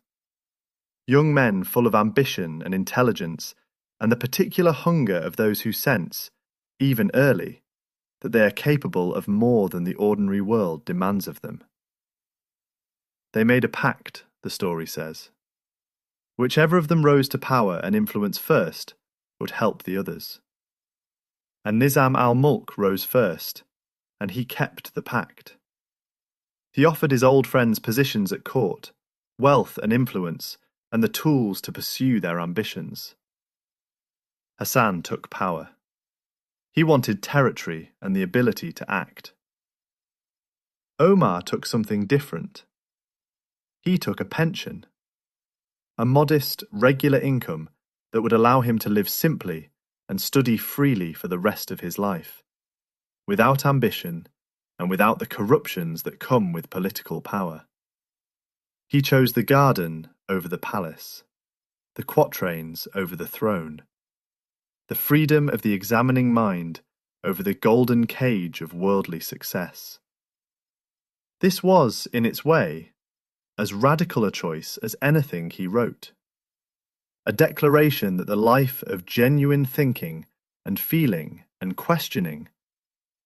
Young men full of ambition and intelligence, and the particular hunger of those who sense, even early, that they are capable of more than the ordinary world demands of them. They made a pact, the story says. Whichever of them rose to power and influence first would help the others. And Nizam al-Mulk rose first, and he kept the pact. He offered his old friends positions at court, wealth and influence, and the tools to pursue their ambitions. Hassan took power. He wanted territory and the ability to act. Omar took something different. He took a pension, a modest, regular income that would allow him to live simply and study freely for the rest of his life, without ambition and without the corruptions that come with political power. He chose the garden over the palace, the quatrains over the throne, the freedom of the examining mind over the golden cage of worldly success. This was, in its way, as radical a choice as anything he wrote. A declaration that the life of genuine thinking and feeling and questioning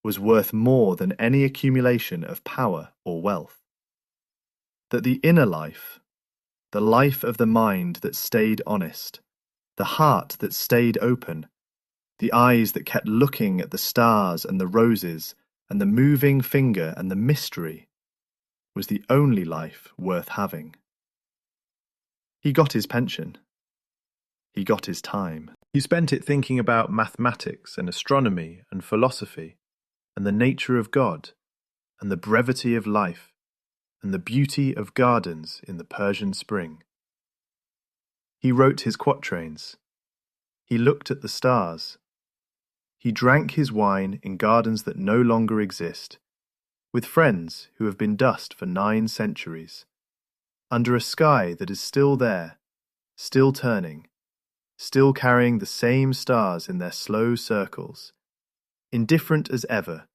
was worth more than any accumulation of power or wealth. That the inner life, the life of the mind that stayed honest, the heart that stayed open, the eyes that kept looking at the stars and the roses and the moving finger and the mystery, was the only life worth having. He got his pension. He got his time. He spent it thinking about mathematics and astronomy and philosophy and the nature of God and the brevity of life and the beauty of gardens in the Persian spring. He wrote his quatrains. He looked at the stars. He drank his wine in gardens that no longer exist, with friends who have been dust for 9 centuries, under a sky that is still there, still turning, still carrying the same stars in their slow circles, indifferent as ever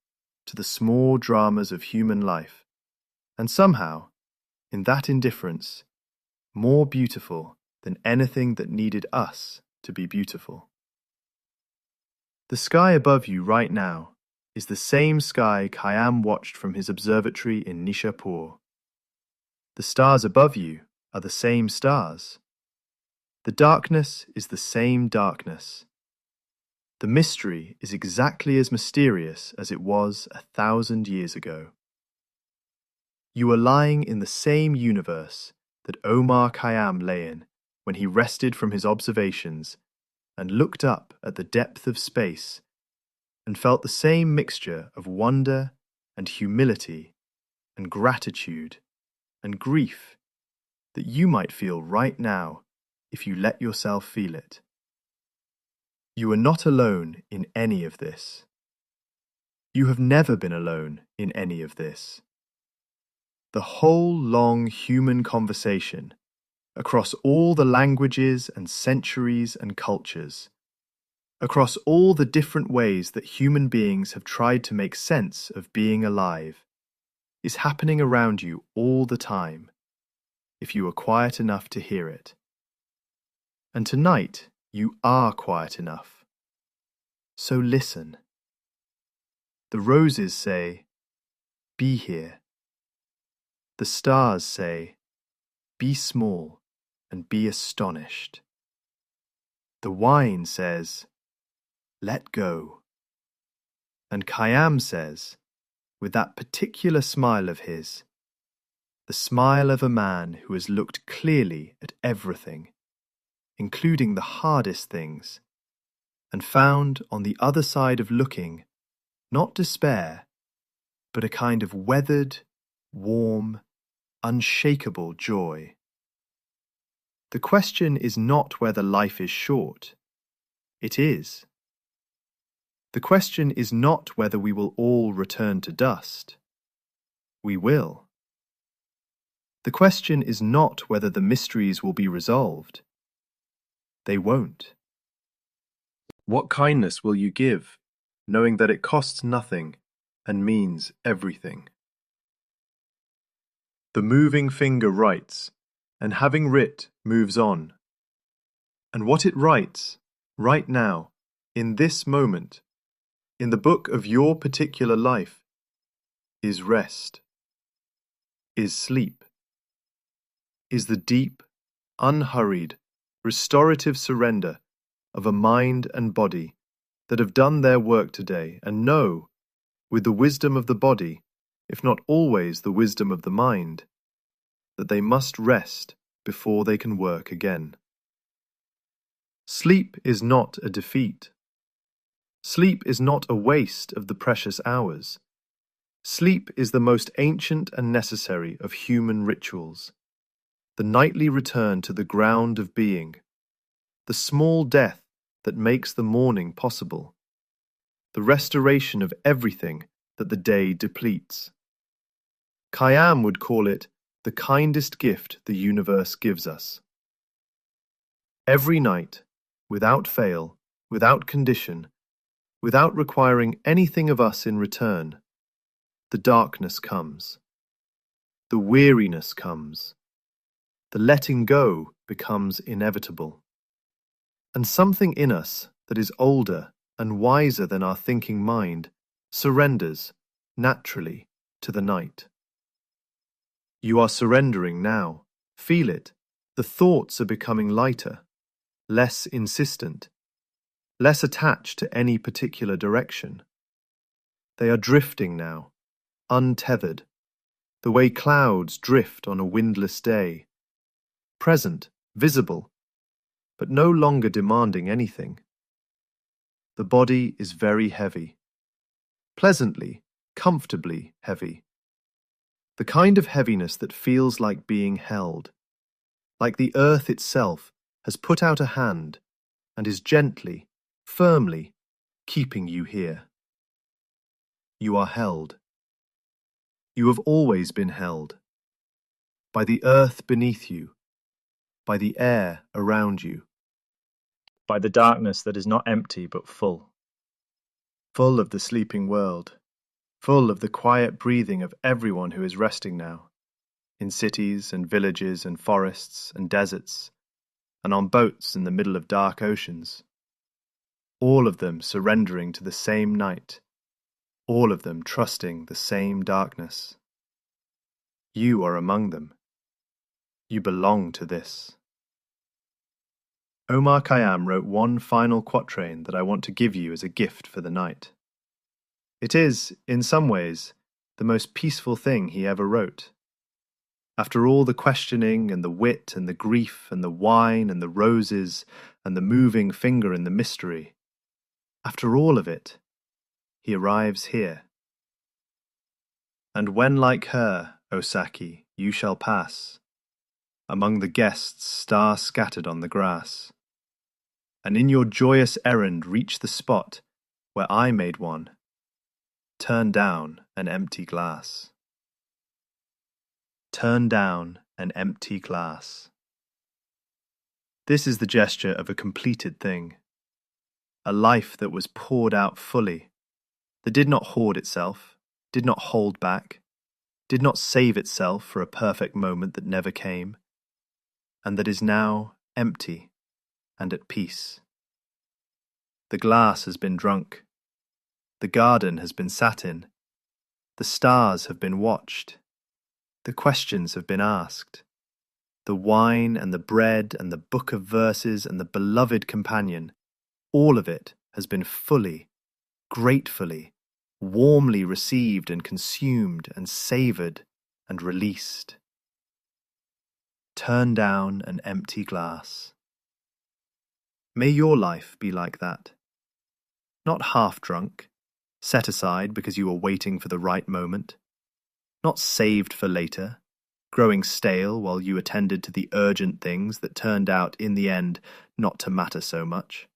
to the small dramas of human life, and somehow, in that indifference, more beautiful than anything that needed us to be beautiful. The sky above you right now is the same sky Khayyam watched from his observatory in Nishapur. The stars above you are the same stars. The darkness is the same darkness. The mystery is exactly as mysterious as it was 1,000 years ago. You are lying in the same universe that Omar Khayyam lay in when he rested from his observations and looked up at the depth of space and felt the same mixture of wonder and humility and gratitude and grief that you might feel right now if you let yourself feel it. You are not alone in any of this. You have never been alone in any of this. The whole long human conversation, across all the languages and centuries and cultures, across all the different ways that human beings have tried to make sense of being alive, is happening around you all the time, if you are quiet enough to hear it. And tonight you are quiet enough. So listen. The roses say, "Be here." The stars say, "Be small and be astonished." The wine says, "Let go." And Khayyam says, with that particular smile of his, the smile of a man who has looked clearly at everything, including the hardest things, and found on the other side of looking not despair, but a kind of weathered, warm, unshakable joy. The question is not whether life is short. It is. The question is not whether we will all return to dust. We will. The question is not whether the mysteries will be resolved. They won't. What kindness will you give, knowing that it costs nothing and means everything? The moving finger writes, and having writ, moves on. And what it writes, right now, in this moment, in the book of your particular life, is rest, is sleep, is the deep, unhurried, restorative surrender of a mind and body that have done their work today and know, with the wisdom of the body, if not always the wisdom of the mind, that they must rest before they can work again. Sleep is not a defeat. Sleep is not a waste of the precious hours. Sleep is the most ancient and necessary of human rituals, the nightly return to the ground of being, the small death that makes the morning possible, the restoration of everything that the day depletes. Khayyam would call it the kindest gift the universe gives us. Every night, without fail, without condition, without requiring anything of us in return, the darkness comes. The weariness comes. The letting go becomes inevitable. And something in us that is older and wiser than our thinking mind surrenders, naturally, to the night. You are surrendering now. Feel it. The thoughts are becoming lighter, less insistent, less attached to any particular direction. They are drifting now, untethered, the way clouds drift on a windless day, present, visible, but no longer demanding anything. The body is very heavy, pleasantly, comfortably heavy. The kind of heaviness that feels like being held, like the earth itself has put out a hand and is gently, firmly keeping you here. You are held. You have always been held. By the earth beneath you, by the air around you, by the darkness that is not empty but full. Full of the sleeping world, full of the quiet breathing of everyone who is resting now, in cities and villages and forests and deserts, and on boats in the middle of dark oceans. All of them surrendering to the same night, all of them trusting the same darkness. You are among them. You belong to this. Omar Khayyam wrote one final quatrain that I want to give you as a gift for the night. It is, in some ways, the most peaceful thing he ever wrote. After all the questioning and the wit and the grief and the wine and the roses and the moving finger in the mystery, after all of it, he arrives here. And when like her, O Saki, you shall pass, among the guests star-scattered on the grass, and in your joyous errand reach the spot where I made one, turn down an empty glass. Turn down an empty glass. This is the gesture of a completed thing, a life that was poured out fully, that did not hoard itself, did not hold back, did not save itself for a perfect moment that never came, and that is now empty and at peace. The glass has been drunk, the garden has been sat in, the stars have been watched, the questions have been asked, the wine and the bread and the book of verses and the beloved companion, all of it has been fully, gratefully, warmly received and consumed and savoured and released. Turn down an empty glass. May your life be like that. Not half drunk, set aside because you were waiting for the right moment. Not saved for later, growing stale while you attended to the urgent things that turned out in the end not to matter so much.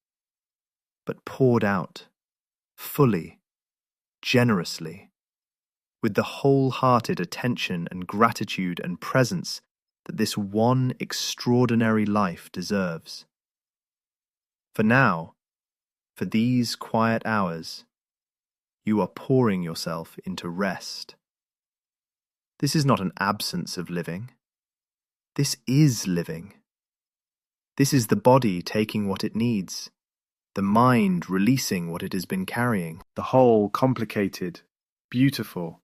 But poured out, fully, generously, with the wholehearted attention and gratitude and presence that this one extraordinary life deserves. For now, for these quiet hours, you are pouring yourself into rest. This is not an absence of living. This is living. This is the body taking what it needs, the mind releasing what it has been carrying, the whole complicated, beautiful,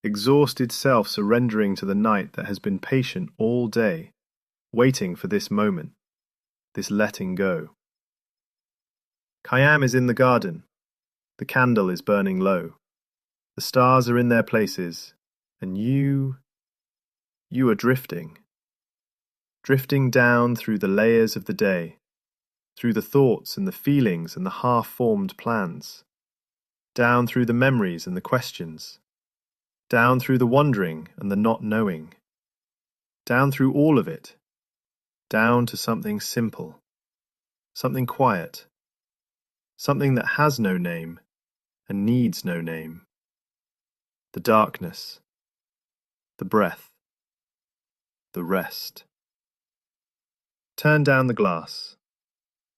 exhausted self surrendering to the night that has been patient all day, waiting for this moment, this letting go. Khayyam is in the garden. The candle is burning low. The stars are in their places, and you are drifting. Drifting down through the layers of the day, through the thoughts and the feelings and the half-formed plans, down through the memories and the questions, down through the wondering and the not knowing, down through all of it, down to something simple, something quiet, something that has no name and needs no name. The darkness, the breath, the rest. Turn down the glass.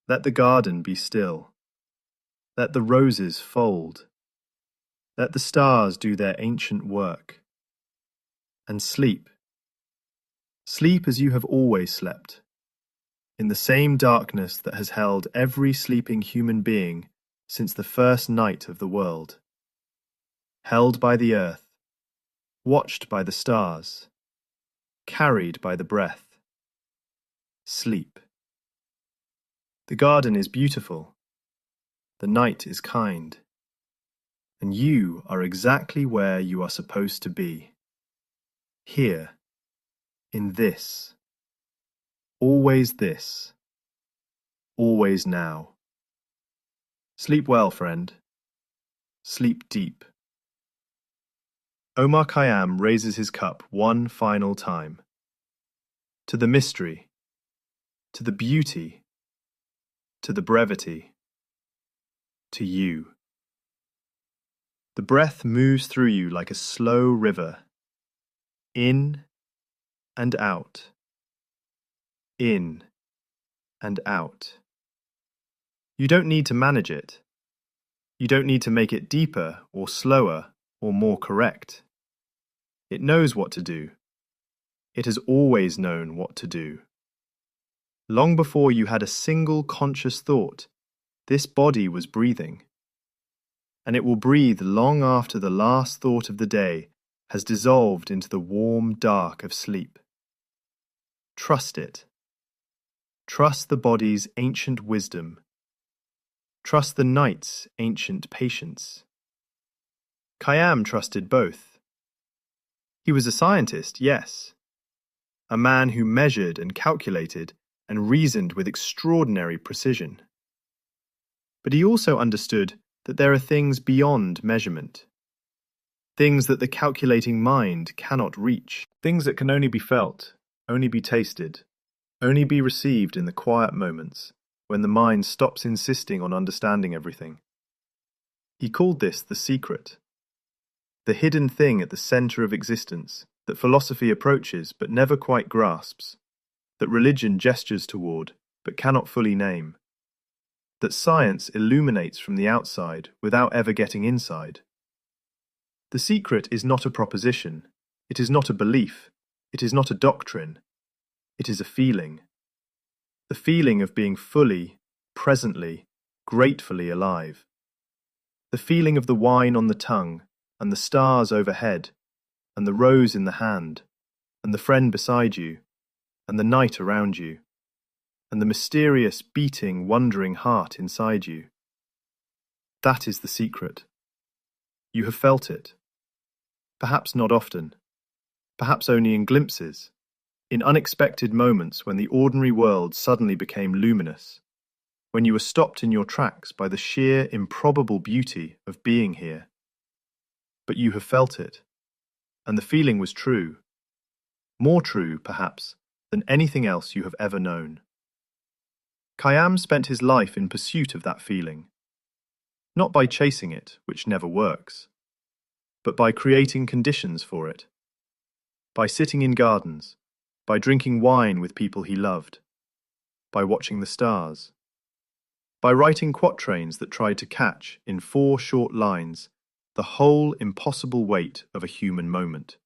Let the garden be still. Let the roses fold. Let the stars do their ancient work. And sleep. Sleep as you have always slept, in the same darkness that has held every sleeping human being since the first night of the world. Held by the earth, watched by the stars, carried by the breath. Sleep. The garden is beautiful. The night is kind. And you are exactly where you are supposed to be. Here. In this. Always this. Always now. Sleep well, friend. Sleep deep. Omar Khayyam raises his cup one final time. To the mystery. To the beauty. To the brevity. To you. The breath moves through you like a slow river. In and out. In and out. You don't need to manage it. You don't need to make it deeper or slower or more correct. It knows what to do. It has always known what to do. Long before you had a single conscious thought, this body was breathing. And it will breathe long after the last thought of the day has dissolved into the warm dark of sleep. Trust it. Trust the body's ancient wisdom. Trust the night's ancient patience. Khayyam trusted both. He was a scientist, yes. A man who measured and calculated and reasoned with extraordinary precision. But he also understood that there are things beyond measurement. Things that the calculating mind cannot reach. Things that can only be felt, only be tasted, only be received in the quiet moments when the mind stops insisting on understanding everything. He called this the secret. The hidden thing at the center of existence that philosophy approaches but never quite grasps, that religion gestures toward but cannot fully name, that science illuminates from the outside without ever getting inside. The secret is not a proposition, it is not a belief, it is not a doctrine, it is a feeling. The feeling of being fully, presently, gratefully alive. The feeling of the wine on the tongue, and the stars overhead, and the rose in the hand, and the friend beside you, and the night around you, and the mysterious, beating, wondering heart inside you. That is the secret. You have felt it. Perhaps not often. Perhaps only in glimpses, in unexpected moments when the ordinary world suddenly became luminous, when you were stopped in your tracks by the sheer, improbable beauty of being here. But you have felt it, and the feeling was true. More true, perhaps, than anything else you have ever known. Khayyam spent his life in pursuit of that feeling, not by chasing it, which never works, but by creating conditions for it, by sitting in gardens, by drinking wine with people he loved, by watching the stars, by writing quatrains that tried to catch, in 4 short lines, the whole impossible weight of a human moment.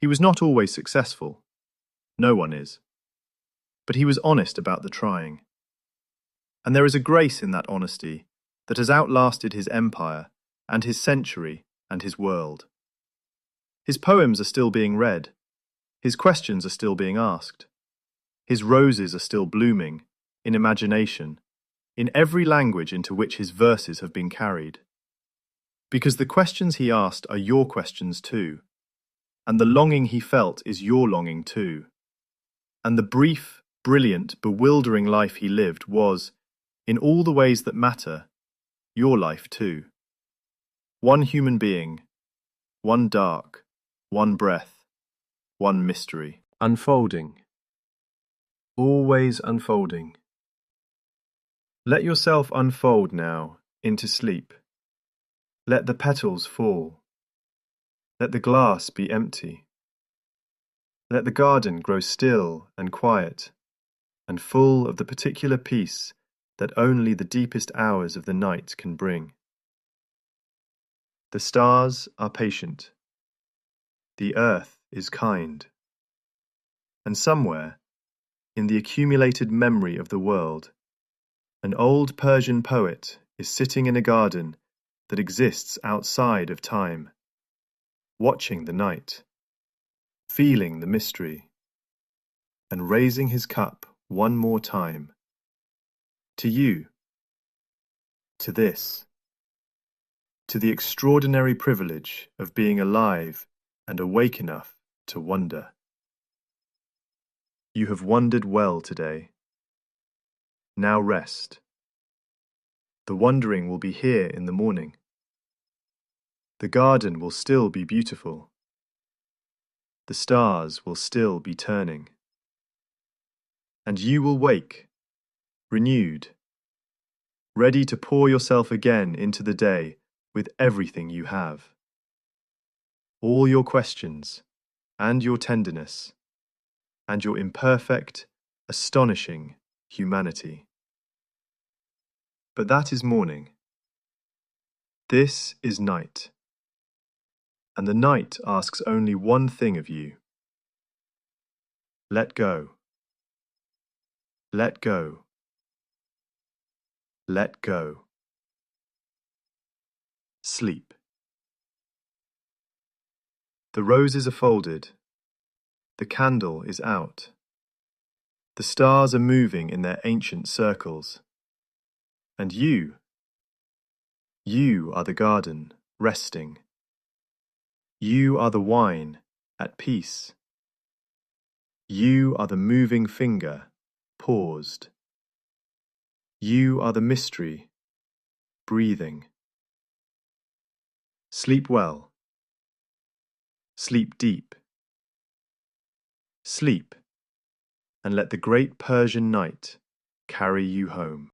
He was not always successful. No one is. But he was honest about the trying. And there is a grace in that honesty that has outlasted his empire and his century and his world. His poems are still being read. His questions are still being asked. His roses are still blooming, in imagination, in every language into which his verses have been carried. Because the questions he asked are your questions too, and the longing he felt is your longing too. And the brief, brilliant, bewildering life he lived was, in all the ways that matter, your life too. One human being, one dark, one breath, one mystery. Unfolding. Always unfolding. Let yourself unfold now into sleep. Let the petals fall. Let the glass be empty. Let the garden grow still and quiet, and full of the particular peace that only the deepest hours of the night can bring. The stars are patient. The earth is kind. And somewhere, in the accumulated memory of the world, an old Persian poet is sitting in a garden that exists outside of time, watching the night, feeling the mystery, and raising his cup one more time. To you, to this, to the extraordinary privilege of being alive and awake enough to wonder. You have wondered well today. Now rest. The wondering will be here in the morning. The garden will still be beautiful. The stars will still be turning. And you will wake, renewed, ready to pour yourself again into the day with everything you have. All your questions, and your tenderness, and your imperfect, astonishing humanity. But that is morning. This is night. And the night asks only one thing of you. Let go. Let go. Let go. Sleep. The roses are folded. The candle is out. The stars are moving in their ancient circles. And you are the garden, resting. You are the wine, at peace. You are the moving finger, paused. You are the mystery, breathing. Sleep well. Sleep deep. Sleep, and let the great Persian night carry you home.